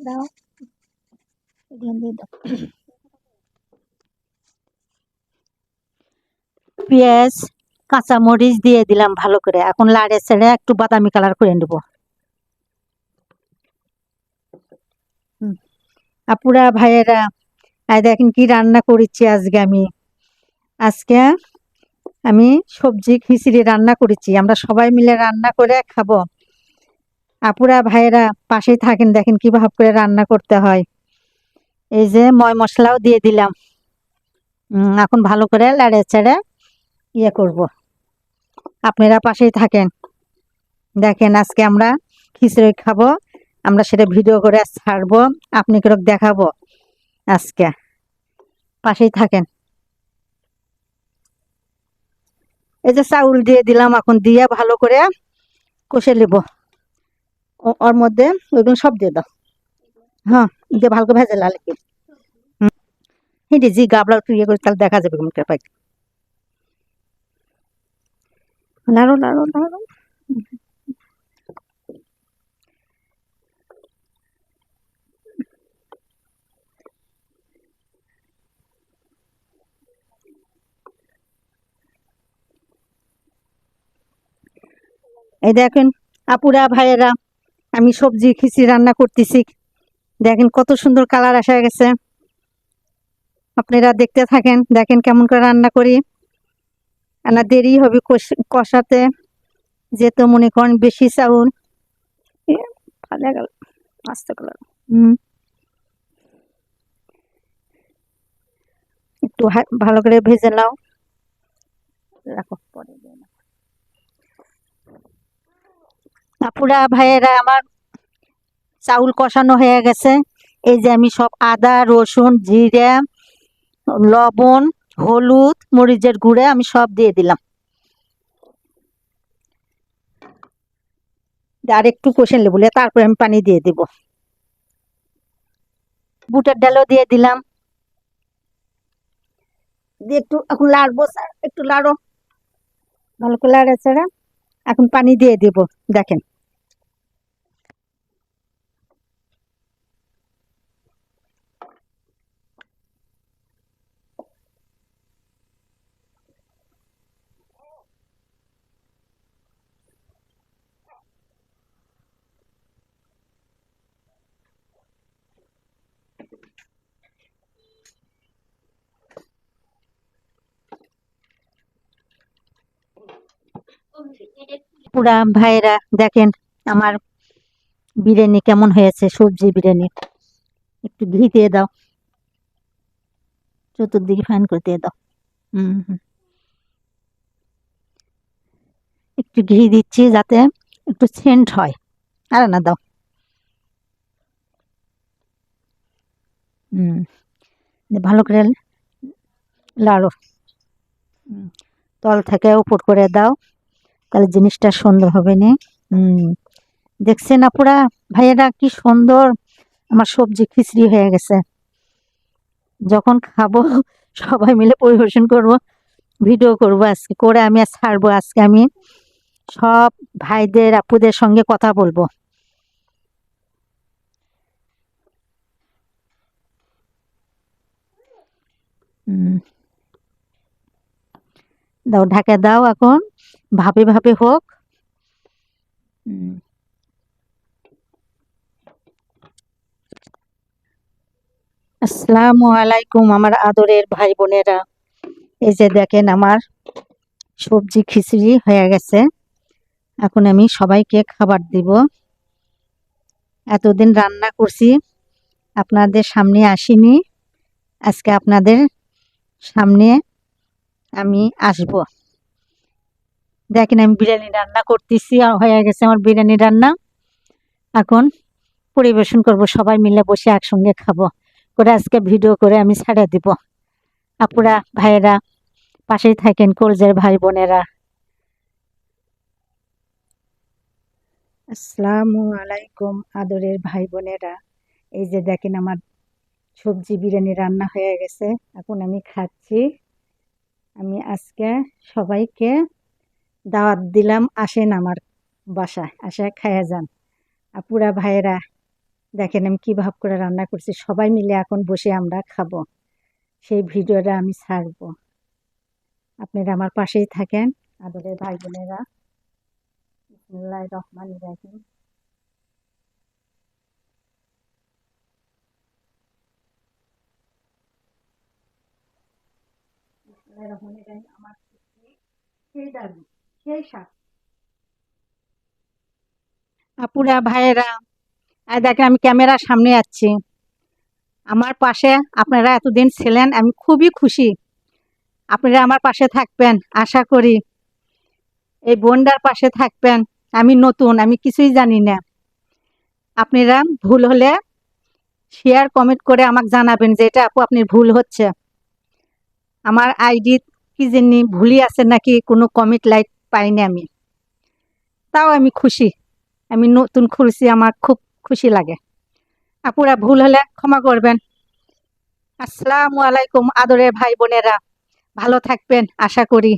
দাও, দিয়ে দাও। পেঁয়াজ কাঁচামরিচ দিয়ে দিলাম ভালো করে, এখন লাড়ে ছেড়ে একটু বাদামি কালার করে নেব। আপুরা ভাইয়েরা, দেখেন কি রান্না করেছি আজকে আজকে আমি সবজি খিচুড়ি রান্না করেছি, আমরা সবাই মিলে রান্না করে খাবো। আপুরা ভাইয়েরা পাশেই থাকেন, দেখেন কিভাবে করে রান্না করতে হয়। এই যে ময় মশলাও দিয়ে দিলাম। এখন ভালো করে লাড়ে ছেড়ে ইয়ে করব, আপনারা পাশেই থাকেন। দেখেন আজকে আমরা খিচুড়ি খাবো, আমরা সেটা ভিডিও করে ছাড়বো, আপনাকে দেখাবো। আজকে পাশেই থাকেন। এই যে চাউল দিয়ে দিলাম, এখন দিয়ে ভালো করে কষে নেব। ওর মধ্যে ওইগুলো সব দিয়ে দাও। হ্যাঁ, দিয়ে ভালো করে ভেজে লাল কি হিন্দি জি গাবলা একটু ইয়ে করে তাহলে দেখা যাবে মুখে পাই। নাড়ো নাড়ো নাড়ো। এই দেখেন আপুরা ভাইয়েরা, আমি সবজি খিচুড়ি রান্না করতেছি, দেখেন কত সুন্দর কালার আসা গেছে। আপনারা দেখতে থাকেন, দেখেন কেমন করে রান্না করি। না দেরি হবে কষাতে, যেহেতু মনে করেন বেশি চাউল ফালে গেল আস্তে করে। একটু ভালো করে ভেজে নাও, রাখো পরে। আপুরা ভাইয়েরা, আমার চাউল কষানো হয়ে গেছে। এই যে আমি সব আদা রসুন জিরে লবণ হলুদ মরিচের গুঁড়ে আমি সব দিয়ে দিলাম, আর একটু কষে নেবো, তারপরে আমি পানি দিয়ে দিব। বুটের ডালও দিয়ে দিলাম, দিয়ে একটু এখন লাড়বো, একটু লাড়ো, ভালো করে লাড়ে ছাড়া এখন পানি দিয়ে দিব। দেখেন পুরা ভাইয়েরা, দেখেন আমার বিরিয়ানি কেমন হয়েছে, সবজি বিরিয়ানি। একটু ঘি দিয়ে দাও, চতুর্দিকে ফ্যান করে দিয়ে দাও। একটু ঘি দিচ্ছি যাতে একটু সেন্ট হয়। আর না দাও। ভালো করে লাড়ো, তল থেকে উপর করে দাও, তাহলে জিনিসটা সুন্দর হবে না। দেখছেন আপুরা ভাইয়েরা কি সুন্দর আমার সবজি খিচড়ি হয়ে গেছে। যখন খাবো সবাই মিলে পরিবেশন করব, ভিডিও করব আজকে করে, আমি আর ছাড়বো। আজকে আমি সব ভাইদের আপুদের সঙ্গে কথা বলবো। দাও, ঢাকা দাও, এখন ভাবে ভাবে হোক। আসসালামু আলাইকুম আমার আদরের ভাই বোনেরা, এই যে দেখেন আমার সবজি খিচুড়ি হয়ে গেছে, এখন আমি সবাইকে খাবার দিব। এতদিন রান্না করছি, আপনাদের সামনে আসিনি, আজকে আপনাদের সামনে আমি আসব। দেখেন আমি বিরিয়ানি রান্না করতেছি, হয়ে গেছে আমার বিরিয়ানি রান্না। এখন পরিবেশন করব, সবাই মিলে বসে একসঙ্গে খাবো করে, আজকে ভিডিও করে আমি ছেড়ে দিব। আপুরা ভাইয়েরা পাশেই থাকেন, কলজের ভাই বোনেরা। আসসালামু আলাইকুম আদরের ভাই বোনেরা, এই যে দেখেন আমার সবজি বিরিয়ানি রান্না হয়ে গেছে, এখন আমি খাচ্ছি। আমি আজকে সবাইকে দাওয়াত দিলাম, আসেন আমার বাসায়, আসে খাইয়া যান। আপুরা ভাইয়েরা, দেখেন আমি কি ভাব করে রান্না করছি, সবাই মিলে এখন বসে আমরা খাবো, সেই ভিডিওটা আমি ছাড়বো। আপনারা আমার পাশেই থাকেন, আদরের ভাই বোনেরা। বিসমিল্লাহির রহমানির রহিম। বিসমিল্লাহির রহমানির রহিম। আমার সেই দারুণ, সেই স্বাদ। আপুরা ভাইয়েরা, দেখেন আমি ক্যামেরার সামনে আছি, আমার পাশে আপনারা এতদিন ছিলেন, আমি খুবই খুশি। আপনারা আমার পাশে থাকবেন আশা করি, এই বোনটার পাশে থাকবেন। আমি নতুন, আমি কিছুই জানি না। আপনারা ভুল হলে শেয়ার কমেন্ট করে আমাকে জানাবেন যে এটা আপু আপনি ভুল হচ্ছে। আমার আইডি কি জানি ভুলই আছে নাকি, কোনো কমেন্ট লাইক পাইনি আমি, তাও আমি খুশি। আমি নতুন খুলছি, আমার খুব খুশি লাগে। আপুরা ভুল হলে ক্ষমা করবেন। আসসালামু আলাইকুম আদরের ভাই বোনেরা, ভালো থাকবেন আশা করি।